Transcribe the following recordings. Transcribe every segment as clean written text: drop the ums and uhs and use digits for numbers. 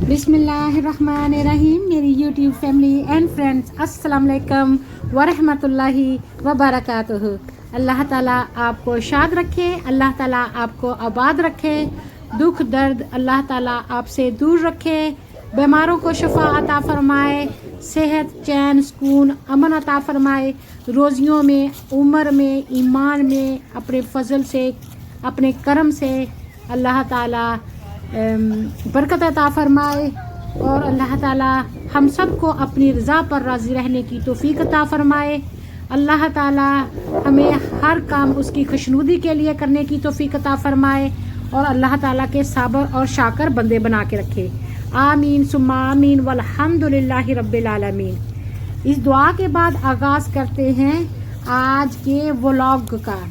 बिस्मिल्लाहिर्रहमानिर्रहीम। मेरी YouTube family and friends, अस्सलाम वालेकुम वरहमतुल्लाहि वबरकातुहू। अल्लाह ताला आपको शाद रखे, अल्लाह ताला आपको आबाद रखे, दुख दर्द अल्लाह ताला आपसे दूर रखे, बीमारों को शफा अता फरमाए, सेहत चैन सुकून अमन अता फरमाए, रोज़ियों में, उम्र में, ईमान में अपने फजल से, अपने करम से अल्लाह ताला बरकत अता फरमाए और अल्लाह ताला हम सब को अपनी रज़ा पर राज़ी रहने की तौफीक अता फरमाए। अल्लाह ताला हमें हर काम उसकी खुशनुदी के लिए करने की तौफीक अता फरमाए और अल्लाह ताला के साबर और शाकर बंदे बना के रखे। आमीन सुम्मा आमीन वल्हम्दुलिल्लाहि रब्बिल आलमीन। इस दुआ के बाद आगाज़ करते हैं आज के व्लॉग का।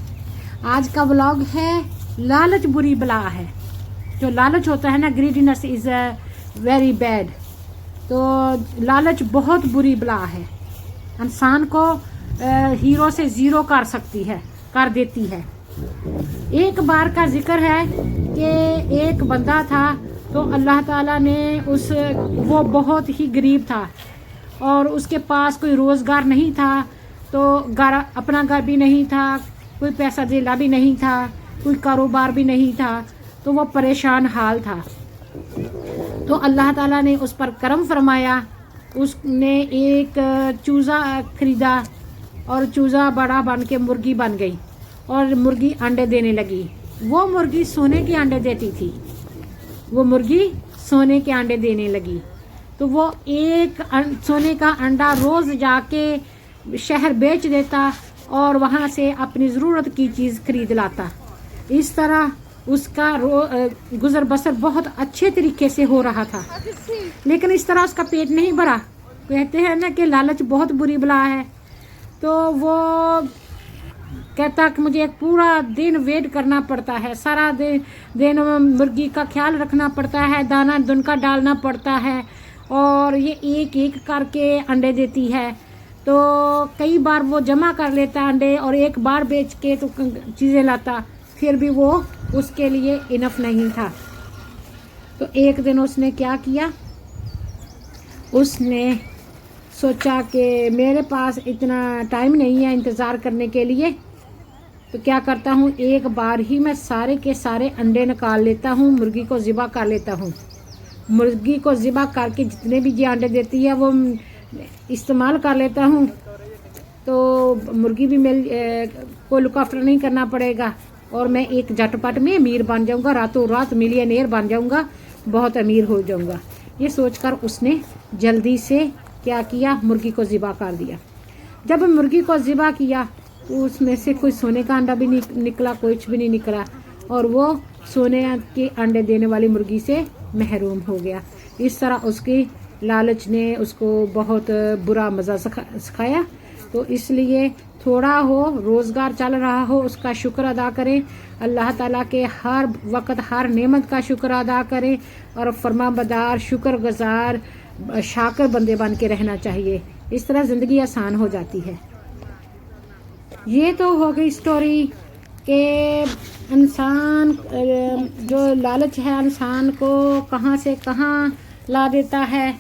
आज का व्लॉग है लालच बुरी बला है। जो लालच होता है ना, ग्रीडीनेस इज़ वेरी बैड। तो लालच बहुत बुरी बला है, इंसान को हीरो से ज़ीरो कर देती है। एक बार का जिक्र है कि एक बंदा था, तो अल्लाह ताला ने वो बहुत ही गरीब था और उसके पास कोई रोज़गार नहीं था, तो अपना घर भी नहीं था, कोई पैसा धेला भी नहीं था, कोई कारोबार भी नहीं था, तो वो परेशान हाल था। तो अल्लाह ताला ने उस पर करम फरमाया। उसने एक चूज़ा खरीदा और चूज़ा बड़ा बन के मुर्गी बन गई और मुर्गी अंडे देने लगी। वो मुर्गी सोने के अंडे देती थी, वो मुर्गी सोने के अंडे देने लगी। तो वो एक सोने का अंडा रोज़ जाके शहर बेच देता और वहाँ से अपनी ज़रूरत की चीज़ खरीद लाता। इस तरह उसका गुजर बसर बहुत अच्छे तरीके से हो रहा था, लेकिन इस तरह उसका पेट नहीं भरा। कहते हैं ना कि लालच बहुत बुरी बला है। तो वो कहता कि मुझे एक पूरा दिन वेट करना पड़ता है, सारा दिन मुर्गी का ख्याल रखना पड़ता है, दाना दुनका डालना पड़ता है और ये एक एक करके अंडे देती है। तो कई बार वो जमा कर लेता अंडे और एक बार बेच के तो चीज़ें लाता, फिर भी वो उसके लिए इनफ नहीं था। तो एक दिन उसने क्या किया, उसने सोचा कि मेरे पास इतना टाइम नहीं है इंतज़ार करने के लिए, तो क्या करता हूँ, एक बार ही मैं सारे के सारे अंडे निकाल लेता हूँ, मुर्गी को ज़िबा कर लेता हूँ। मुर्गी को ज़िबा करके जितने भी ये अंडे देती है वो इस्तेमाल कर लेता हूँ। तो मुर्गी भी कोई लुक आफ्टर नहीं करना पड़ेगा और मैं एक झटपट में अमीर बन जाऊंगा, रातों रात मिलियनेयर बन जाऊंगा, बहुत अमीर हो जाऊंगा। ये सोचकर उसने जल्दी से क्या किया, मुर्गी को ज़िबा कर दिया। जब मुर्गी को ज़िबा किया तो उसमें से कोई सोने का अंडा भी नहीं निकला, कुछ भी नहीं निकला और वो सोने के अंडे देने वाली मुर्गी से महरूम हो गया। इस तरह उसकी लालच ने उसको बहुत बुरा मज़ा सिखाया। तो इसलिए थोड़ा हो, रोज़गार चल रहा हो, उसका शुक्र अदा करें, अल्लाह ताला के हर वक्त हर नेमत का शुक्र अदा करें और फरमाबरदार शुक्रगुजार शाकर बंदे बन के रहना चाहिए। इस तरह ज़िंदगी आसान हो जाती है। ये तो हो गई स्टोरी कि इंसान जो लालच है इंसान को कहाँ से कहाँ ला देता है।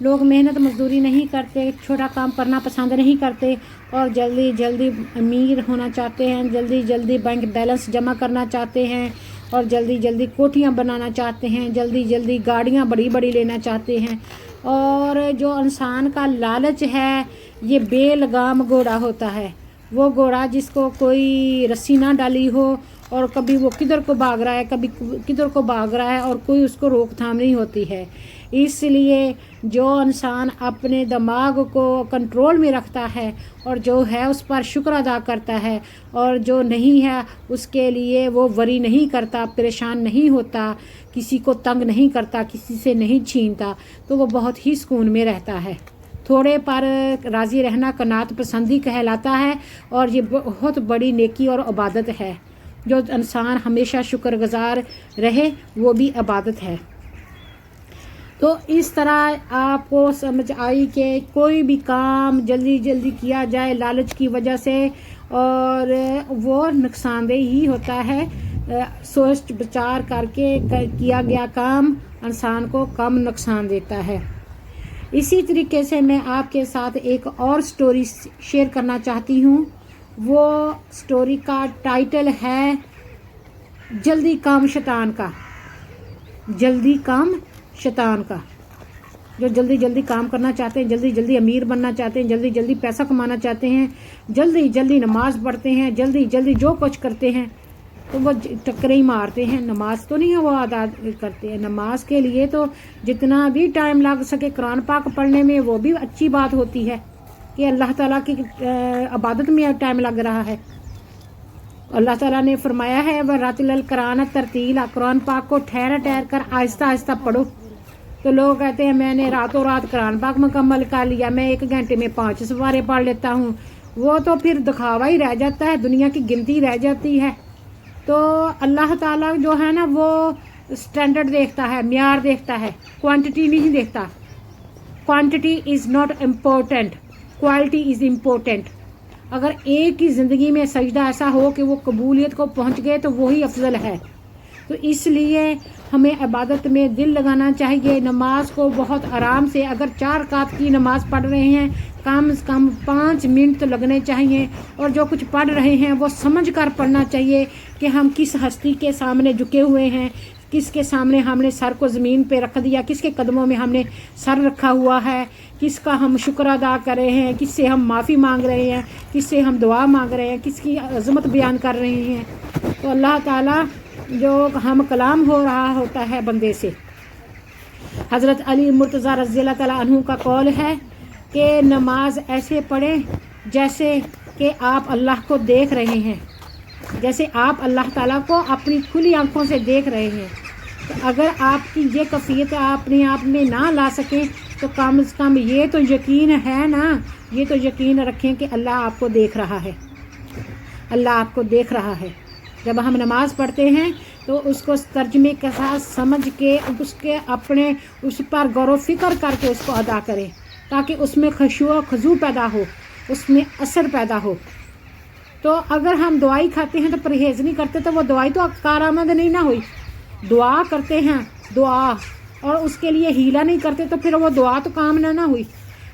लोग मेहनत मजदूरी नहीं करते, छोटा काम करना पसंद नहीं करते और जल्दी जल्दी अमीर होना चाहते हैं, जल्दी जल्दी बैंक बैलेंस जमा करना चाहते हैं और जल्दी जल्दी कोठियाँ बनाना चाहते हैं, जल्दी जल्दी गाड़ियाँ बड़ी बड़ी लेना चाहते हैं। और जो इंसान का लालच है ये बेलगाम घोड़ा होता है। वो घोड़ा जिसको कोई रस्सी ना डाली हो और कभी वो किधर को भाग रहा है, कभी किधर को भाग रहा है और कोई उसको रोकथाम नहीं होती है। इसलिए जो इंसान अपने दिमाग को कंट्रोल में रखता है और जो है उस पर शुक्र अदा करता है और जो नहीं है उसके लिए वो वरी नहीं करता, परेशान नहीं होता, किसी को तंग नहीं करता, किसी से नहीं छीनता, तो वो बहुत ही सुकून में रहता है। थोड़े पर राज़ी रहना कनात पसंदी कहलाता है और ये बहुत बड़ी नेकी और इबादत है। जो इंसान हमेशा शुक्रगुजार रहे वो भी इबादत है। तो इस तरह आपको समझ आई कि कोई भी काम जल्दी जल्दी किया जाए लालच की वजह से और वो नुकसानदेह ही होता है। सोच विचार करके किया गया काम इंसान को कम नुकसान देता है। इसी तरीके से मैं आपके साथ एक और स्टोरी शेयर करना चाहती हूँ। वो स्टोरी का टाइटल है जल्दी काम शैतान का। जल्दी काम शैतान का। जो जल्दी जल्दी काम करना चाहते हैं, जल्दी जल्दी अमीर बनना चाहते हैं, जल्दी जल्दी पैसा कमाना चाहते हैं, जल्दी जल्दी नमाज पढ़ते हैं, जल्दी जल्दी जो कुछ करते हैं, तो वो टक्करें ही मारते हैं। नमाज तो नहीं है वो अदा करते हैं। नमाज के लिए तो जितना भी टाइम लग सके कुरान पाक पढ़ने में, वो भी अच्छी बात होती है कि अल्लाह ताला की इबादत में टाइम लग रहा है। अल्लाह ताला ने फरमाया है वरातिल कुरान तरतीला, कुरान पाक को ठहर ठहर कर आहिस्ता आहिस्ता पढ़ो। तो लोग कहते हैं मैंने रातों रात कुरान पाक मुकम्मल कर लिया, मैं 1 घंटे में 5 सुपारे पढ़ लेता हूँ। वो तो फिर दिखावा ही रह जाता है, दुनिया की गिनती रह जाती है। तो अल्लाह ताला जो है ना वो स्टैंडर्ड देखता है, म्यार देखता है, क्वांटिटी नहीं देखता। Quantity is not important, quality is important. अगर एक ही ज़िंदगी में सजदा ऐसा हो कि वो कबूलियत को पहुंच गए तो वही अफजल है। तो इसलिए हमें इबादत में दिल लगाना चाहिए। नमाज को बहुत आराम से, अगर 4 रकात की नमाज पढ़ रहे हैं, कम से कम 5 मिनट तो लगने चाहिए। और जो कुछ पढ़ रहे हैं वो समझ कर पढ़ना चाहिए कि हम किस हस्ती के सामने झुके हुए हैं, किसके सामने हमने सर को ज़मीन पे रख दिया, किसके कदमों में हमने सर रखा हुआ है, किसका हम शुक्र अदा कर रहे हैं, किससे हम माफ़ी मांग रहे हैं, किससे हम दुआ मांग रहे हैं, किसकी अज़मत बयान कर रहे हैं। तो अल्लाह ताला जो हम कलाम हो रहा होता है बंदे से। हज़रत अली मुर्तज़ा रज़ियल्लाहु तआला अन्हु का कौल है कि नमाज ऐसे पढ़ें जैसे कि आप अल्लाह को देख रहे हैं, जैसे आप अल्लाह ताला को अपनी खुली आंखों से देख रहे हैं। तो अगर आपकी ये कैफियत आप अपने आप में ना ला सकें तो कम से कम ये तो यकीन है ना, ये तो यकीन रखें कि अल्लाह आपको देख रहा है। अल्लाह आपको देख रहा है। जब हम नमाज पढ़ते हैं तो उसको तर्जमे के साथ समझ के उसके अपने उस पर गौर व फिक्र करके उसको अदा करें, ताकि उसमें खशू खजू पैदा हो, उसमें असर पैदा हो। तो अगर हम दवाई खाते हैं तो परहेज़ नहीं करते तो वो दवाई तो कारआमद नहीं ना हुई। दुआ करते हैं दुआ, और उसके लिए हीला नहीं करते तो फिर वो दुआ तो काम ना हुई।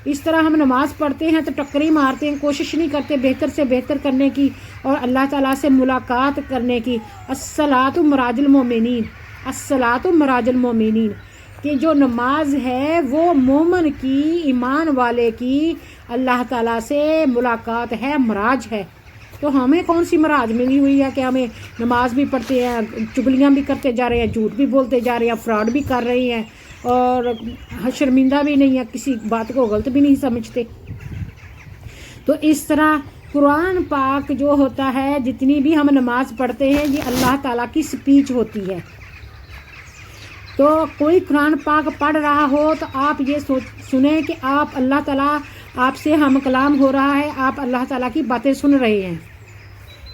इस तरह हम नमाज पढ़ते हैं तो टक्करी मारते हैं, कोशिश नहीं करते बेहतर से बेहतर करने की और अल्लाह ताला से मुलाकात करने की। अस्सलातु मराजुल मोमिनीन, अस्सलातु मराजुल मोमिनीन, कि जो नमाज है वो मोमन की, ईमान वाले की अल्लाह ताला से मुलाकात है, मराज है। तो हमें कौन सी मराज मिली हुई है कि हमें नमाज भी पढ़ते हैं, चुगलियाँ भी करते जा रहे हैं, झूठ भी बोलते जा रहे हैं, फ्रॉड भी कर रहे हैं और शर्मिंदा भी नहीं है, किसी बात को गलत भी नहीं समझते। तो इस तरह कुरान पाक जो होता है, जितनी भी हम नमाज पढ़ते हैं, ये अल्लाह ताला की स्पीच होती है। तो कोई कुरान पाक पढ़ रहा हो तो आप ये सुने कि आप अल्लाह ताला आपसे हम कलाम हो रहा है, आप अल्लाह ताला की बातें सुन रहे हैं।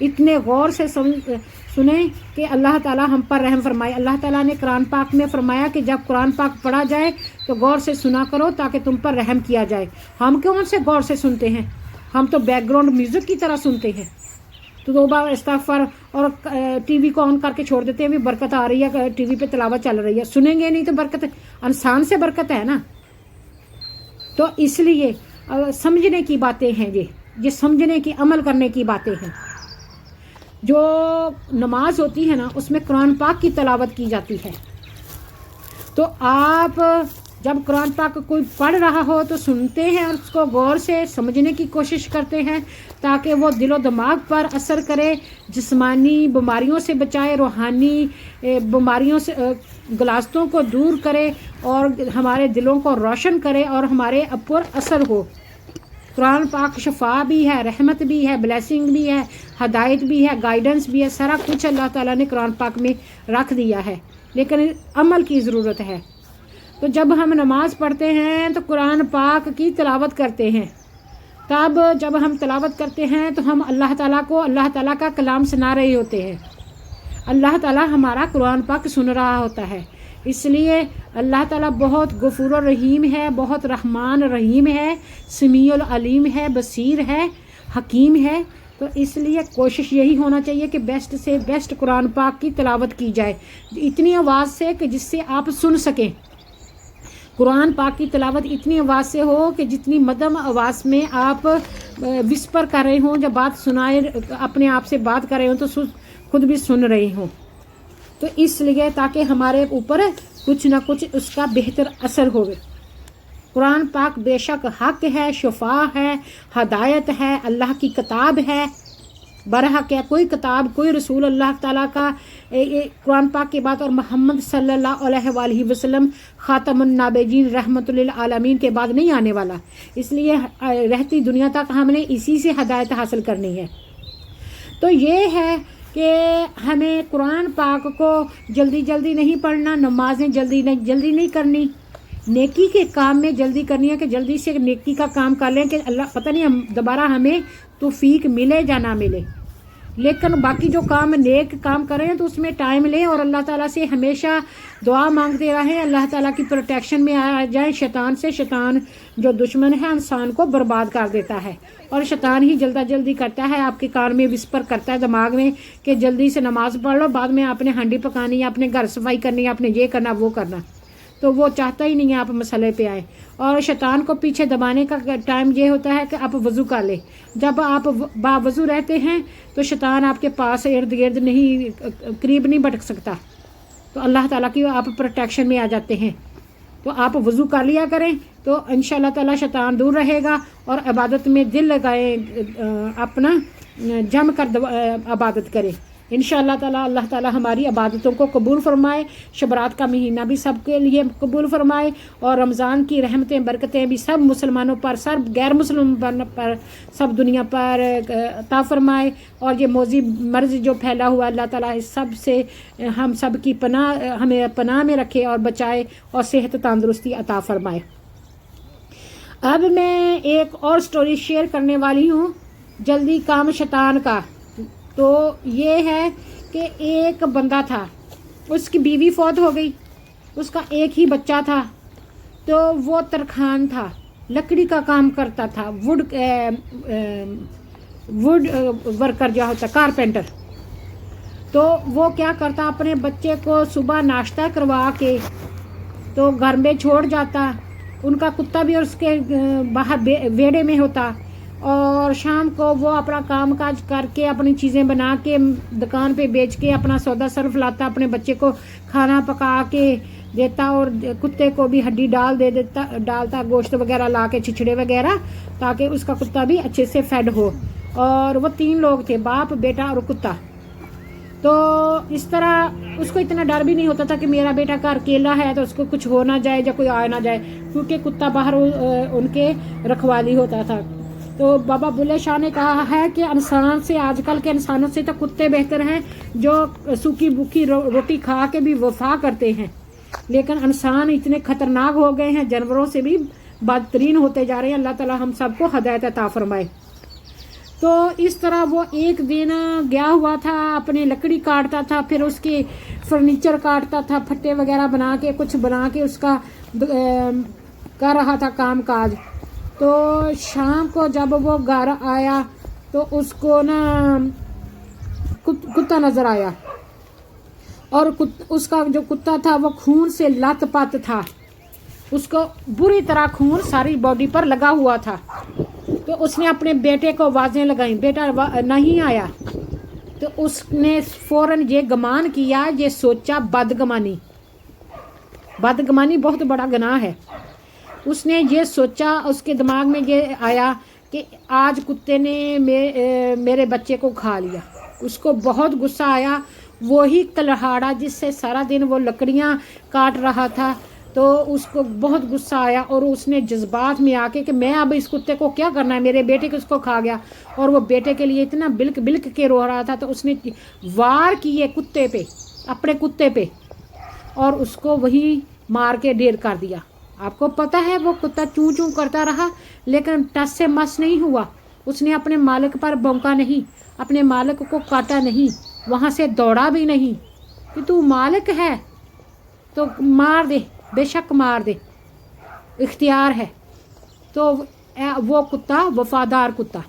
इतने गौर से सुने कि अल्लाह ताला हम पर रहम फरमाए। अल्लाह ताला ने कुरान पाक में फरमाया कि जब कुरान पाक पढ़ा जाए तो गौर से सुना करो ताकि तुम पर रहम किया जाए। हम कौन से गौर से सुनते हैं, हम तो बैकग्राउंड म्यूज़िक की तरह सुनते हैं। तो 2 बार इस्तग़फ़ार और टीवी को ऑन करके छोड़ देते हैं, भी बरकत आ रही है, टीवी पे तिलावत चल रही है, सुनेंगे नहीं तो बरकत इंसान से बरकत है ना। तो इसलिए समझने की बातें हैं, ये समझने की, अमल करने की बातें हैं। जो नमाज होती है ना उसमें कुरान पाक की तिलावत की जाती है। तो आप जब कुरान पाक कोई पढ़ रहा हो तो सुनते हैं और उसको गौर से समझने की कोशिश करते हैं ताकि वो दिलो दिमाग पर असर करे, जिस्मानी बीमारियों से बचाए, रूहानी बीमारियों से गलास्तों को दूर करे और हमारे दिलों को रोशन करे और हमारे ऊपर असर हो। कुरान पाक शफा भी है, रहमत भी है, ब्लेसिंग भी है, हदायत भी है, गाइडेंस भी है, सारा कुछ अल्लाह ताला ने कुरान पाक में रख दिया है, लेकिन अमल की ज़रूरत है। तो जब हम नमाज पढ़ते हैं तो कुरान पाक की तिलावत करते हैं। तब जब हम तिलावत करते हैं तो हम अल्लाह ताला को, अल्लाह ताला का कलाम सुना रहे होते हैं। अल्लाह ताला हमारा कुरान पाक सुन रहा होता है। इसलिए अल्लाह ताला बहुत गफूर रहीम है, बहुत रहमान रहीम है, समीउल अलीम है, बसीर है, हकीम है। تو اس لیے کوشش یہی ہونا چاہیے کہ بیسٹ سے بیسٹ قرآن پاک کی تلاوت کی جائے اتنی آواز سے کہ جس سے آپ سن سکیں. قرآن پاک کی تلاوت اتنی آواز سے ہو کہ جتنی مدھم آواز میں آپ وسپر کر رہے ہوں، جب بات سنائے اپنے آپ سے بات کر رہے ہوں تو خود بھی سن رہے ہوں. تو اس لیے تاکہ ہمارے اوپر کچھ نہ کچھ اس کا بہتر اثر ہوگا. قرآن پاک بے شک حق ہے، شفا ہے، ہدایت ہے، اللہ کی کتاب ہے، برحق ہے. کوئی کتاب، کوئی رسول اللہ تعالیٰ کا قرآن پاک کے بعد اور محمد صلی اللہ علیہ وآلہ وسلم خاتم النبیین رحمت للعالمین کے بعد نہیں آنے والا. اس لیے رہتی دنیا تک ہم نے اسی سے ہدایت حاصل کرنی ہے. تو یہ ہے کہ ہمیں قرآن پاک کو جلدی جلدی نہیں پڑھنا، نمازیں جلدی نہیں کرنی، نیکی کے کام میں جلدی کرنی ہے کہ جلدی سے نیکی کا کام کر لیں کہ اللہ پتہ نہیں ہم دوبارہ ہمیں توفیق ملے یا نہ ملے. لیکن باقی جو کام نیک کام کریں تو اس میں ٹائم لیں اور اللہ تعالیٰ سے ہمیشہ دعا مانگتے رہیں، اللہ تعالیٰ کی پروٹیکشن میں آ جائیں شیطان سے. شیطان جو دشمن ہے انسان کو برباد کر دیتا ہے، اور شیطان ہی جلدی کرتا ہے، آپ کے کان میں وسپر کرتا ہے دماغ میں کہ جلدی سے نماز پڑھ لو، بعد میں آپ نے ہانڈی پکانی ہے، اپنے گھر صفائی کرنی ہے، آپ نے یہ کرنا وہ کرنا. تو وہ چاہتا ہی نہیں ہے آپ مسئلے پہ آئیں. اور شیطان کو پیچھے دبانے کا ٹائم یہ ہوتا ہے کہ آپ وضو کر لیں. جب آپ باوضو رہتے ہیں تو شیطان آپ کے پاس ارد گرد نہیں، قریب نہیں بھٹک سکتا. تو اللہ تعالیٰ کی آپ پروٹیکشن میں آ جاتے ہیں. تو آپ وضو کر لیا کریں تو انشاءاللہ تعالیٰ شیطان دور رہے گا، اور عبادت میں دل لگائیں، اپنا جم کر عبادت کریں. انشاءاللہ تعالیٰ اللہ تعالیٰ ہماری عبادتوں کو قبول فرمائے. شبرات کا مہینہ بھی سب کے لیے قبول فرمائے، اور رمضان کی رحمتیں برکتیں بھی سب مسلمانوں پر، سب غیر مسلمانوں پر، سب دنیا پر عطا فرمائے. اور یہ موذی مرض جو پھیلا ہوا اللہ تعالیٰ اس سب سے ہم سب کی ہمیں پناہ میں رکھے اور بچائے، اور صحت تندرستی عطا فرمائے. اب میں ایک اور سٹوری شیئر کرنے والی ہوں، جلدی کام شیطان کا. تو یہ ہے کہ ایک بندہ تھا، اس کی بیوی فوت ہو گئی، اس کا ایک ہی بچہ تھا. تو وہ ترخان تھا، لکڑی کا کام کرتا تھا، ووڈ ورکر جو ہوتا کارپینٹر. تو وہ کیا کرتا، اپنے بچے کو صبح ناشتہ کروا کے تو گھر میں چھوڑ جاتا. ان کا کتا بھی اور اس کے باہر ویڑے میں ہوتا، اور شام کو وہ اپنا کام کاج کر کے اپنی چیزیں بنا کے دکان پہ بیچ کے اپنا سودا صرف لاتا، اپنے بچے کو کھانا پکا کے دیتا، اور کتے کو بھی ہڈی ڈالتا گوشت وغیرہ لا کے، چھچڑے وغیرہ، تاکہ اس کا کتا بھی اچھے سے فیڈ ہو. اور وہ 3 لوگ تھے، باپ، بیٹا اور کتا. تو اس طرح اس کو اتنا ڈر بھی نہیں ہوتا تھا کہ میرا بیٹا گھر اکیلا ہے تو اس کو کچھ ہو نہ جائے یا کوئی آ نہ جائے، کیونکہ کتا باہر ان کے رکھوالی ہوتا تھا. تو بابا بلے شاہ نے کہا ہے کہ انسان سے، آج کل کے انسانوں سے تو کتے بہتر ہیں جو سوکھی بھوکی روٹی کھا کے بھی وفا کرتے ہیں. لیکن انسان اتنے خطرناک ہو گئے ہیں، جانوروں سے بھی بدترین ہوتے جا رہے ہیں. اللہ تعالی ہم سب کو ہدایت عطا فرمائے. تو اس طرح وہ ایک دن گیا ہوا تھا، اپنے لکڑی کاٹتا تھا، پھر اس کے فرنیچر کاٹتا تھا، پھٹے وغیرہ بنا کے کچھ بنا کے اس کا کر رہا تھا کام کاج. تو شام کو جب وہ گھر آیا تو اس کو نا کتا نظر آیا، اور اس کا جو کتا تھا وہ خون سے لت پت تھا، اس کو بری طرح خون ساری باڈی پر لگا ہوا تھا. تو اس نے اپنے بیٹے کو آوازیں لگائیں، بیٹا نہیں آیا. تو اس نے فوراً یہ گمان کیا، یہ سوچا، بدگمانی بہت بڑا گناہ ہے. اس نے یہ سوچا، اس کے دماغ میں یہ آیا کہ آج کتے نے میرے بچے کو کھا لیا. اس کو بہت غصہ آیا. وہی کلہاڑا جس سے سارا دن وہ لکڑیاں کاٹ رہا تھا، تو اس کو بہت غصہ آیا، اور اس نے جذبات میں آ کے کہ میں اب اس کتے کو کیا کرنا ہے، میرے بیٹے کو اس کو کھا گیا. اور وہ بیٹے کے لیے اتنا بلک کے رو رہا تھا. تو اس نے وار کیے کتے پہ، اپنے کتے پہ، اور اس کو وہی مار کے ڈھیر کر دیا. آپ کو پتہ ہے وہ کتا چوں چوں کرتا رہا، لیکن ٹس سے مس نہیں ہوا. اس نے اپنے مالک پر بھونکا نہیں، اپنے مالک کو کاٹا نہیں، وہاں سے دوڑا بھی نہیں کہ تو مالک ہے تو مار دے، بے شک مار دے، اختیار ہے. تو وہ کتا وفادار کتا.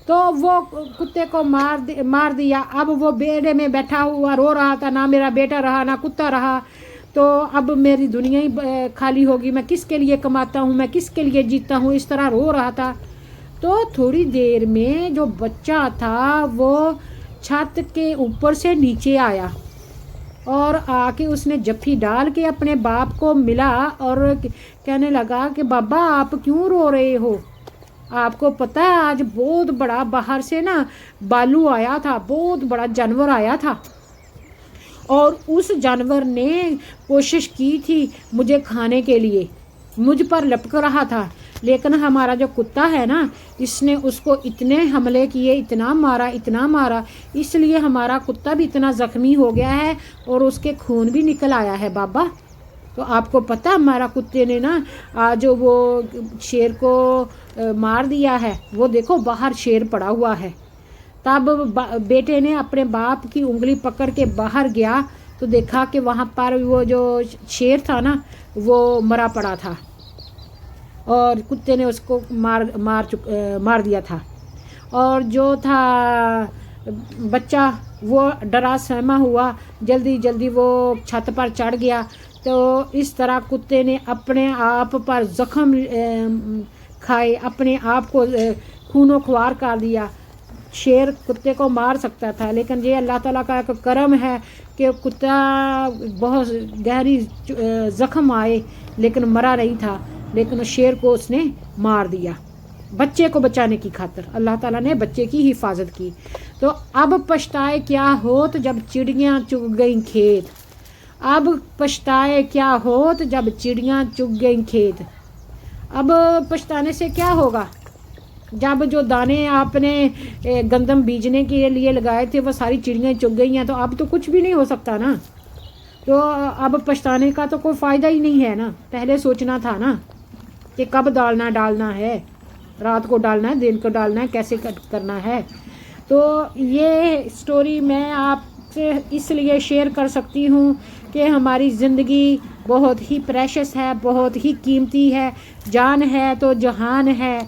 تو وہ کتے کو مار دیا. اب وہ بیڑے میں بیٹھا ہوا رو رہا تھا, نہ میرا بیٹا رہا نہ کتا رہا, تو اب میری دنیا ہی خالی ہوگی, میں کس کے لیے کماتا ہوں, میں کس کے لیے جیتا ہوں, اس طرح رو رہا تھا. تو تھوڑی دیر میں جو بچہ تھا وہ چھت کے اوپر سے نیچے آیا اور آ کے اس نے جپھی ڈال کے اپنے باپ کو ملا اور کہنے لگا کہ بابا آپ کیوں رو رہے ہو, آپ کو پتہ ہے آج بہت بڑا باہر سے نا بالو آیا تھا, بہت بڑا جانور آیا تھا, اور اس جانور نے کوشش کی تھی مجھے کھانے کے لیے, مجھ پر لپک رہا تھا, لیکن ہمارا جو کتا ہے نا اس نے اس کو اتنے حملے کیے, اتنا مارا, اس لیے ہمارا کتا بھی اتنا زخمی ہو گیا ہے اور اس کے خون بھی نکل آیا ہے بابا. تو آپ کو پتہ ہمارا کتے نے نا آج وہ شیر کو مار دیا ہے, وہ دیکھو باہر شیر پڑا ہوا ہے. تب بیٹے نے اپنے باپ کی انگلی پکڑ کے باہر گیا تو دیکھا کہ وہاں پر وہ جو شیر تھا نا وہ مرا پڑا تھا اور کتے نے اس کو مار دیا تھا. اور جو تھا بچہ وہ ڈرا سہما ہوا, جلدی وہ چھت پر چڑھ گیا. تو اس طرح کتے نے اپنے آپ پر زخم کھائے, اپنے آپ کو خون و خوار کر دیا. شیر کتے کو مار سکتا تھا, لیکن یہ اللہ تعالیٰ کا ایک کرم ہے کہ کتا بہت گہری زخم آئے لیکن مرا نہیں تھا, لیکن شیر کو اس نے مار دیا بچے کو بچانے کی خاطر. اللہ تعالیٰ نے بچے کی حفاظت کی. تو اب پچھتائے کیا ہوت جب چڑیاں چگ گئیں کھیت, اب پچھتائے کیا ہوت جب چڑیاں چگ گئیں کھیت. اب پچھتانے سے کیا ہوگا, جب جو دانے آپ نے گندم بیجنے کے لیے لگائے تھے وہ ساری چڑیاں چگ گئی ہیں, تو اب تو کچھ بھی نہیں ہو سکتا نا. تو اب پچھتانے کا تو کوئی فائدہ ہی نہیں ہے نا, پہلے سوچنا تھا نا کہ کب ڈالنا ہے, رات کو ڈالنا ہے, دن کو ڈالنا ہے, کیسے کرنا ہے. تو یہ سٹوری میں آپ سے اس لیے شیئر کر سکتی ہوں کہ ہماری زندگی بہت ہی پریشس ہے, بہت ہی قیمتی ہے, جان ہے تو جہان ہے.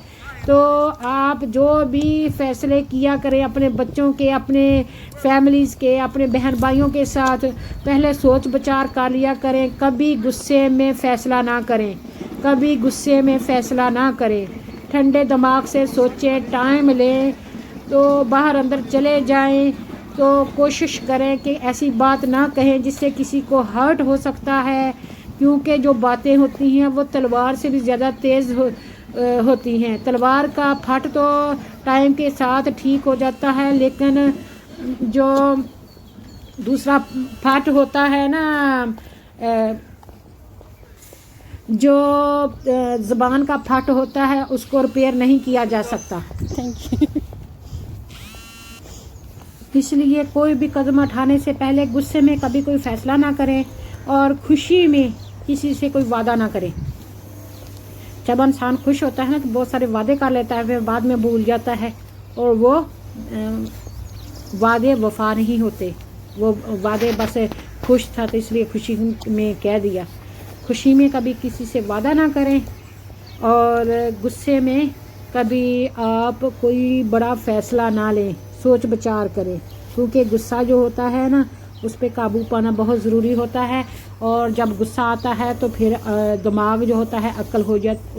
تو آپ جو بھی فیصلے کیا کریں اپنے بچوں کے, اپنے فیملیز کے, اپنے بہن بھائیوں کے ساتھ پہلے سوچ بچار کر لیا کریں. کبھی غصے میں فیصلہ نہ کریں, ٹھنڈے دماغ سے سوچیں, ٹائم لیں, تو باہر اندر چلے جائیں. تو کوشش کریں کہ ایسی بات نہ کہیں جس سے کسی کو ہرٹ ہو سکتا ہے, کیونکہ جو باتیں ہوتی ہیں وہ تلوار سے بھی زیادہ تیز ہوتی ہیں. تلوار کا پھٹ تو ٹائم کے ساتھ ٹھیک ہو جاتا ہے, لیکن جو دوسرا پھٹ ہوتا ہے نا, جو زبان کا پھٹ ہوتا ہے اس کو ریپیئر نہیں کیا جا سکتا. اس لیے کوئی بھی قدم اٹھانے سے پہلے غصے میں کبھی کوئی فیصلہ نہ کریں اور خوشی میں کسی سے کوئی وعدہ نہ کریں. جب انسان خوش ہوتا ہے نا تو بہت سارے وعدے کر لیتا ہے, پھر بعد میں بھول جاتا ہے اور وہ وعدے وفا نہیں ہوتے. وہ وعدے بس خوش تھا تو اس لیے خوشی میں کہہ دیا. خوشی میں کبھی کسی سے وعدہ نہ کریں اور غصے میں کبھی آپ کوئی بڑا فیصلہ نہ لیں, سوچ بچار کریں, کیونکہ غصہ جو ہوتا ہے نا اس پہ قابو پانا بہت ضروری ہوتا ہے. اور جب غصہ آتا ہے تو پھر دماغ جو ہوتا ہے عقل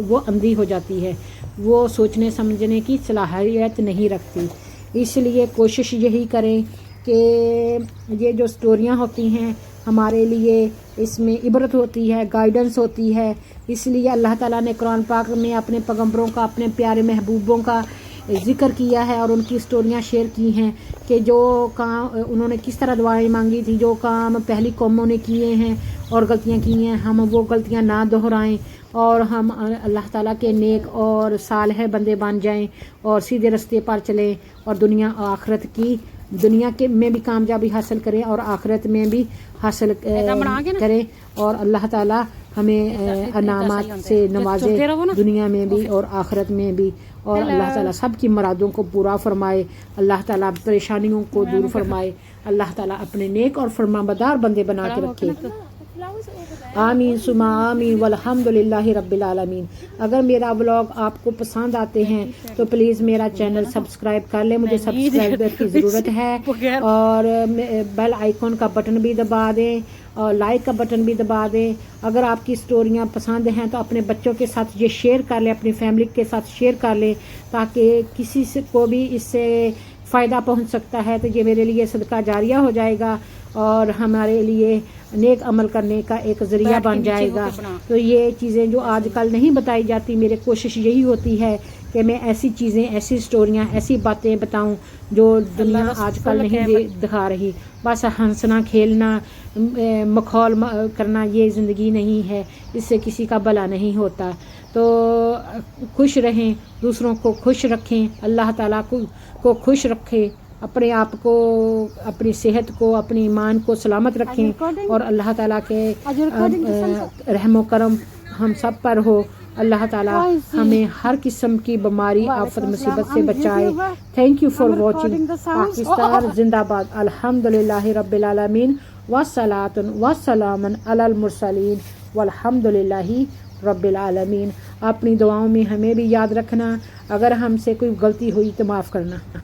وہ اندھی ہو جاتی ہے, وہ سوچنے سمجھنے کی صلاحیت نہیں رکھتی. اس لیے کوشش یہی کریں کہ یہ جو سٹوریاں ہوتی ہیں ہمارے لیے اس میں عبرت ہوتی ہے, گائیڈنس ہوتی ہے. اس لیے اللہ تعالیٰ نے قرآن پاک میں اپنے پیغمبروں کا, اپنے پیارے محبوبوں کا ذکر کیا ہے اور ان کی سٹوریاں شیئر کی ہیں کہ جو کام انہوں نے کس طرح دعائیں مانگی تھی, جو کام پہلی قوموں نے کیے ہیں اور غلطیاں کی ہیں, ہم وہ غلطیاں نہ دہرائیں اور ہم اللہ تعالیٰ کے نیک اور صالح بندے بن جائیں اور سیدھے راستے پر چلیں اور دنیا کے میں بھی کامیابی حاصل کریں اور آخرت میں بھی حاصل کریں. اور اللہ تعالیٰ ہمیں انعامات سے نوازے دنیا میں بھی اور آخرت میں بھی, اور اللہ تعالیٰ سب کی مرادوں کو پورا فرمائے. اللہ تعالیٰ پریشانیوں کو دور فرمائے. اللہ تعالیٰ اپنے نیک اور فرمانبردار بندے بنا کے رکھے. آمین सुमा आमीन वल्हम्दुलिल्लाहि रब्बिल आलमीन। अगर मेरा व्लॉग आपको पसंद आते हैं तो प्लीज़ मेरा चैनल सब्सक्राइब कर लें, मुझे सब्सक्राइबर की ज़रूरत है, और बेल आइकॉन का बटन भी दबा दें और लाइक का बटन भी दबा दें। अगर आपकी स्टोरियाँ पसंद हैं तो अपने बच्चों के साथ ये शेयर कर लें, अपनी फैमिली के साथ शेयर कर लें, ताकि किसी से को भी इससे फ़ायदा पहुंच सकता है। तो ये मेरे लिए सदका जारिया हो जाएगा और हमारे लिए नेक अमल करने का एक ज़रिया बन जाएगा। तो ये चीज़ें जो आजकल नहीं बताई जाती, मेरी कोशिश यही होती है कि मैं ऐसी चीज़ें, ऐसी स्टोरियाँ, ऐसी बातें बताऊं जो दुनिया आजकल नहीं दिखा रही। बस हंसना खेलना मखौल करना ये ज़िंदगी नहीं है, इससे किसी का भला नहीं होता। तो खुश रहें, दूसरों को खुश रखें, अल्लाह ताला को खुश रखें, अपने आप को, अपनी सेहत को, अपनी ईमान को सलामत रखें, और अल्लाह ताला के रहमो करम हम सब पर हो। अल्लाह ताला हमें हर किस्म की बीमारी, आफत, मुसीबत से बचाए। Thank you for watching. Pakistan जिंदाबाद। अल्हम्दुलिल्लाहि रब्बिल आलमीन वस्सलातुन वस्सलामुन अलल मुरसलीन वल्हम्दुलिल्लाहि रब्बिल आलमीन। अपनी दुआओं में हमें भी याद रखना, अगर हमसे कोई गलती हुई तो माफ़ करना।